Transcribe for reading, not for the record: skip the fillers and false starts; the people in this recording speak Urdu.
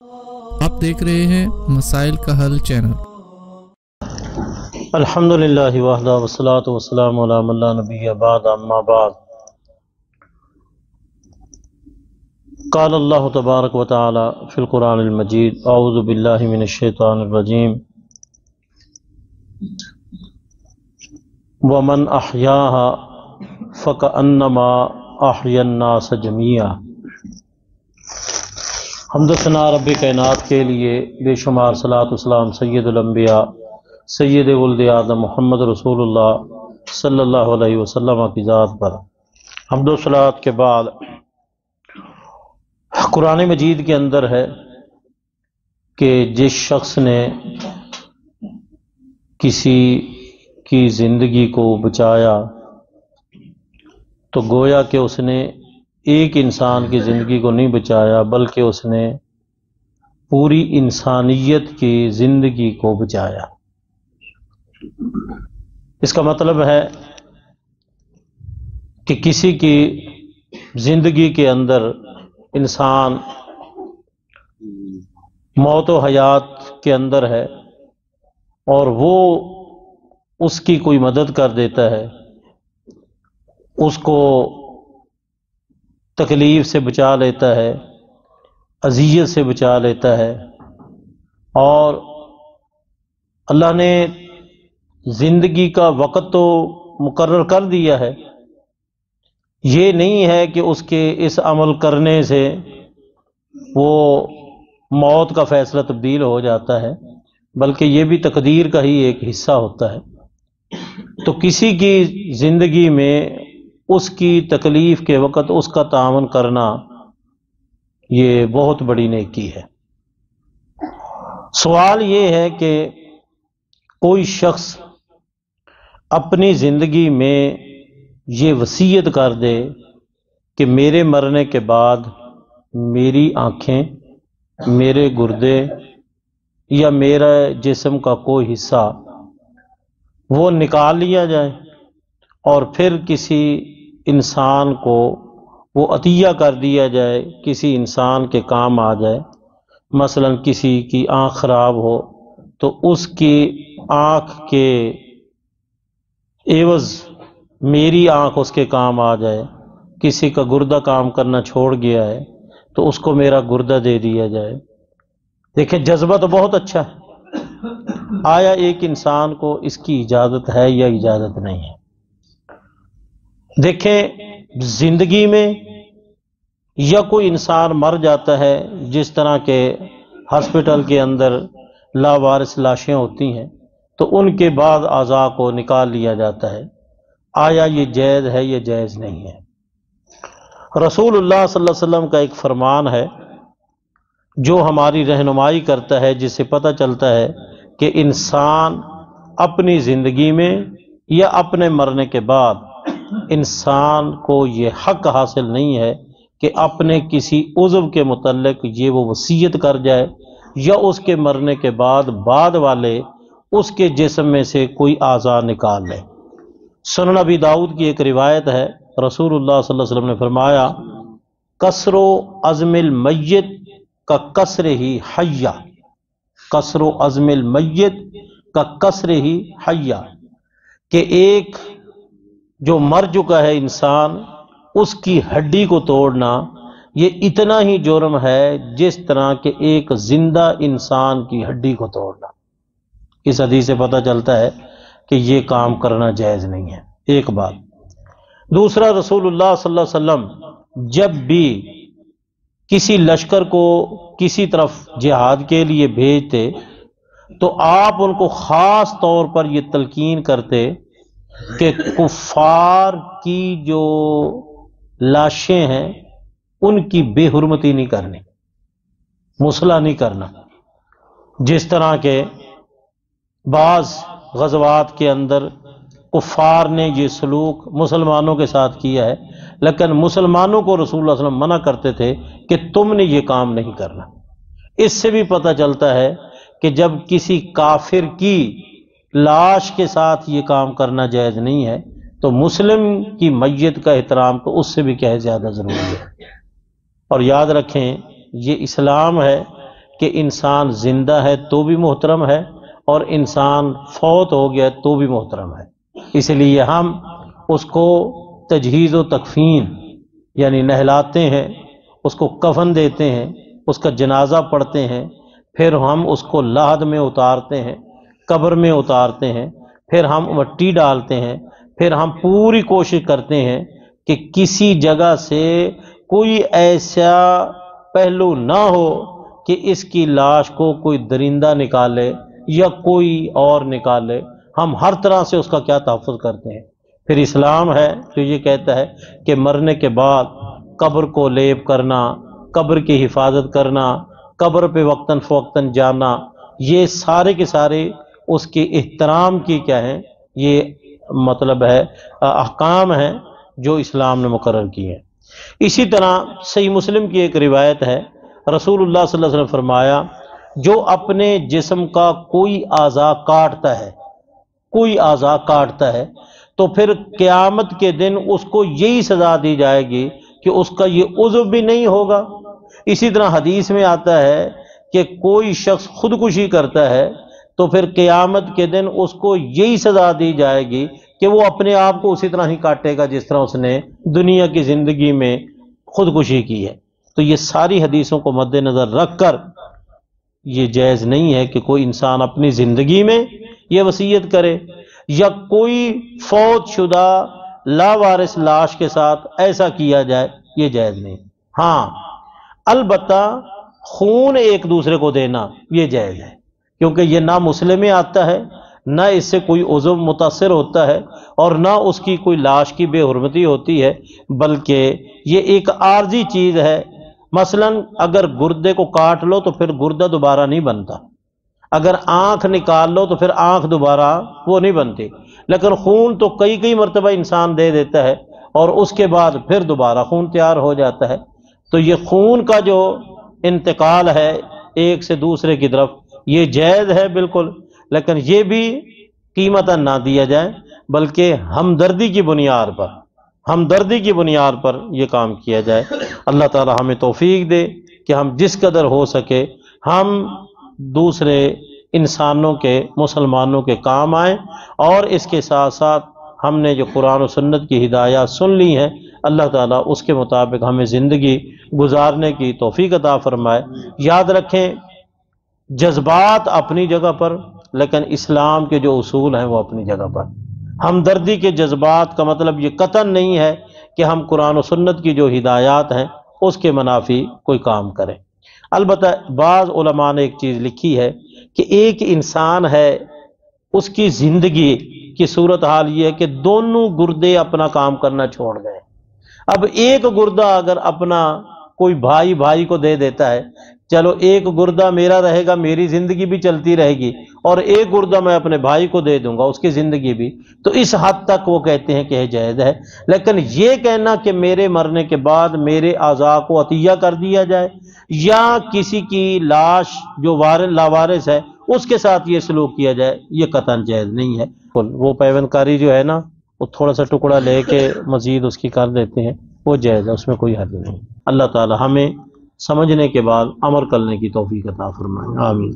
آپ دیکھ رہے ہیں مسائل کا حل چینل۔ الحمدللہ وحدہ والصلاۃ والسلام علی من لا نبی بعد اما بعد قال اللہ تبارک و تعالی فی القرآن المجید اعوذ باللہ من الشیطان الرجیم ومن احیاها فکأنما احیا الناس جمیعا۔ حمد و ثنا رب کائنات کے لیے بے شمار صلاۃ و سلام سید الانبیاء سید ولد آدم محمد رسول اللہ صلی اللہ علیہ وسلم کی ذات پر۔ حمد و صلاۃ کے بعد قرآن مجید کے اندر ہے کہ جس شخص نے کسی کی زندگی کو بچایا تو گویا کہ اس نے ایک انسان کی زندگی کو نہیں بچایا بلکہ اس نے پوری انسانیت کی زندگی کو بچایا۔ اس کا مطلب ہے کہ کسی کی زندگی کے اندر انسان موت و حیات کے اندر ہے اور وہ اس کی کوئی مدد کر دیتا ہے، اس کو تکلیف سے بچا لیتا ہے، اذیت سے بچا لیتا ہے، اور اللہ نے زندگی کا وقت تو مقرر کر دیا ہے۔ یہ نہیں ہے کہ اس کے اس عمل کرنے سے وہ موت کا فیصلہ تبدیل ہو جاتا ہے، بلکہ یہ بھی تقدیر کا ہی ایک حصہ ہوتا ہے۔ تو کسی کی زندگی میں اس کی تکلیف کے وقت اس کا تعاون کرنا یہ بہت بڑی نیکی ہے۔ سوال یہ ہے کہ کوئی شخص اپنی زندگی میں یہ وصیت کر دے کہ میرے مرنے کے بعد میری آنکھیں، میرے گردے یا میرا جسم کا کوئی حصہ وہ نکال لیا جائے اور پھر کسی انسان کو وہ عطیہ کر دیا جائے، کسی انسان کے کام آ جائے۔ مثلا کسی کی آنکھ خراب ہو تو اس کی آنکھ کے عوض میری آنکھ اس کے کام آ جائے۔ کسی کا گردہ کام کرنا چھوڑ گیا ہے تو اس کو میرا گردہ دے دیا جائے۔ دیکھیں جذبہ تو بہت اچھا ہے، آیا ایک انسان کو اس کی اجازت ہے یا اجازت نہیں ہے؟ دیکھیں زندگی میں یا کوئی انسان مر جاتا ہے، جس طرح کے ہاسپٹل کے اندر لاوارث لاشیں ہوتی ہیں تو ان کے بعد اعضاء کو نکال لیا جاتا ہے، آیا یہ جائز ہے یا جائز نہیں ہے؟ رسول اللہ صلی اللہ علیہ وسلم کا ایک فرمان ہے جو ہماری رہنمائی کرتا ہے، جس سے پتہ چلتا ہے کہ انسان اپنی زندگی میں یا اپنے مرنے کے بعد انسان کو یہ حق حاصل نہیں ہے کہ اپنے کسی عضو کے متعلق یہ وہ وصیت کر جائے یا اس کے مرنے کے بعد والے اس کے جسم میں سے کوئی اعضاء نکال لیں۔ سنن ابی داؤد کی ایک روایت ہے، رسول اللہ صلی اللہ علیہ وسلم نے فرمایا کسر و عظم المیت کا کسر ہی حیا، کسر و عظم المیت کا کسر ہی حیا، کہ ایک جو مر چکا ہے انسان اس کی ہڈی کو توڑنا یہ اتنا ہی جرم ہے جس طرح کہ ایک زندہ انسان کی ہڈی کو توڑنا۔ اس حدیث سے پتہ چلتا ہے کہ یہ کام کرنا جائز نہیں ہے، ایک بات۔ دوسرا، رسول اللہ صلی اللہ علیہ وسلم جب بھی کسی لشکر کو کسی طرف جہاد کے لیے بھیجتے تو آپ ان کو خاص طور پر یہ تلقین کرتے کہ کفار کی جو لاشیں ہیں ان کی بے حرمتی نہیں کرنی، مصلح نہیں کرنا۔ جس طرح کے بعض غزوات کے اندر کفار نے یہ سلوک مسلمانوں کے ساتھ کیا ہے، لیکن مسلمانوں کو رسول اللہ صلی اللہ علیہ وسلم منع کرتے تھے کہ تم نے یہ کام نہیں کرنا۔ اس سے بھی پتہ چلتا ہے کہ جب کسی کافر کی لاش کے ساتھ یہ کام کرنا جائز نہیں ہے تو مسلم کی میت کا احترام تو اس سے بھی کیا ہے زیادہ ضروری ہے۔ اور یاد رکھیں یہ اسلام ہے کہ انسان زندہ ہے تو بھی محترم ہے اور انسان فوت ہو گیا تو بھی محترم ہے، اس لیے ہم اس کو تجہیز و تکفین یعنی نہلاتے ہیں، اس کو کفن دیتے ہیں، اس کا جنازہ پڑھتے ہیں، پھر ہم اس کو لحد میں اتارتے ہیں، قبر میں اتارتے ہیں، پھر ہم مٹی ڈالتے ہیں، پھر ہم پوری کوشش کرتے ہیں کہ کسی جگہ سے کوئی ایسا پہلو نہ ہو کہ اس کی لاش کو کوئی درندہ نکالے یا کوئی اور نکالے، ہم ہر طرح سے اس کا کیا تحفظ کرتے ہیں۔ پھر اسلام ہے جو یہ کہتا ہے کہ مرنے کے بعد قبر کو لیپ کرنا، قبر کی حفاظت کرنا، قبر پہ وقتاً فوقتاً جانا، یہ سارے کے سارے اس کے احترام کی کیا ہیں، یہ مطلب ہے احکام ہیں جو اسلام نے مقرر کی ہیں۔ اسی طرح صحیح مسلم کی ایک روایت ہے، رسول اللہ صلی اللہ علیہ وسلم فرمایا، جو اپنے جسم کا کوئی اعضاء کاٹتا ہے، کوئی اعضاء کاٹتا ہے تو پھر قیامت کے دن اس کو یہی سزا دی جائے گی کہ اس کا یہ عضو بھی نہیں ہوگا۔ اسی طرح حدیث میں آتا ہے کہ کوئی شخص خودکشی کرتا ہے تو پھر قیامت کے دن اس کو یہی سزا دی جائے گی کہ وہ اپنے آپ کو اسی طرح ہی کاٹے گا جس طرح اس نے دنیا کی زندگی میں خودکشی کی ہے۔ تو یہ ساری حدیثوں کو مد نظر رکھ کر یہ جائز نہیں ہے کہ کوئی انسان اپنی زندگی میں یہ وصیت کرے یا کوئی فوت شدہ لاوارث لاش کے ساتھ ایسا کیا جائے، یہ جائز نہیں۔ ہاں البتہ خون ایک دوسرے کو دینا یہ جائز ہے، کیونکہ یہ نہ مسلم میں آتا ہے، نہ اس سے کوئی عضو متاثر ہوتا ہے اور نہ اس کی کوئی لاش کی بے حرمتی ہوتی ہے، بلکہ یہ ایک عارضی چیز ہے۔ مثلا اگر گردے کو کاٹ لو تو پھر گردہ دوبارہ نہیں بنتا، اگر آنکھ نکال لو تو پھر آنکھ دوبارہ وہ نہیں بنتی، لیکن خون تو کئی مرتبہ انسان دے دیتا ہے اور اس کے بعد پھر دوبارہ خون تیار ہو جاتا ہے۔ تو یہ خون کا جو انتقال ہے ایک سے دوسرے کی طرف یہ جائز ہے بالکل، لیکن یہ بھی قیمتاً نہ دیا جائے بلکہ ہمدردی کی بنیاد پر یہ کام کیا جائے۔ اللہ تعالی ہمیں توفیق دے کہ ہم جس قدر ہو سکے ہم دوسرے انسانوں کے، مسلمانوں کے کام آئیں، اور اس کے ساتھ ساتھ ہم نے جو قرآن و سنت کی ہدایات سن لی ہیں اللہ تعالیٰ اس کے مطابق ہمیں زندگی گزارنے کی توفیق عطا فرمائے۔ یاد رکھیں جذبات اپنی جگہ پر، لیکن اسلام کے جو اصول ہیں وہ اپنی جگہ پر۔ ہمدردی کے جذبات کا مطلب یہ قطعاً نہیں ہے کہ ہم قرآن و سنت کی جو ہدایات ہیں اس کے منافی کوئی کام کریں۔ البتہ بعض علماء نے ایک چیز لکھی ہے کہ ایک انسان ہے، اس کی زندگی کی صورتحال یہ ہے کہ دونوں گردے اپنا کام کرنا چھوڑ گئے۔ اب ایک گردہ اگر اپنا کوئی بھائی کو دے دیتا ہے، چلو ایک گردہ میرا رہے گا، میری زندگی بھی چلتی رہے گی، اور ایک گردہ میں اپنے بھائی کو دے دوں گا، اس کی زندگی بھی، تو اس حد تک وہ کہتے ہیں کہ یہ جائز ہے۔ لیکن یہ کہنا کہ میرے مرنے کے بعد میرے اعضاء کو عطیہ کر دیا جائے یا کسی کی لاش جو لاوارث ہے اس کے ساتھ یہ سلوک کیا جائے، یہ قطعاً جائز نہیں ہے۔ وہ پیوند کاری جو ہے نا، وہ تھوڑا سا ٹکڑا لے کے مزید اس کی کر دیتے ہیں، وہ جائز ہے، اس میں کوئی حد نہیں۔ اللہ تعالی ہمیں سمجھنے کے بعد عمل کرنے کی توفیق عطا فرمائے، آمین۔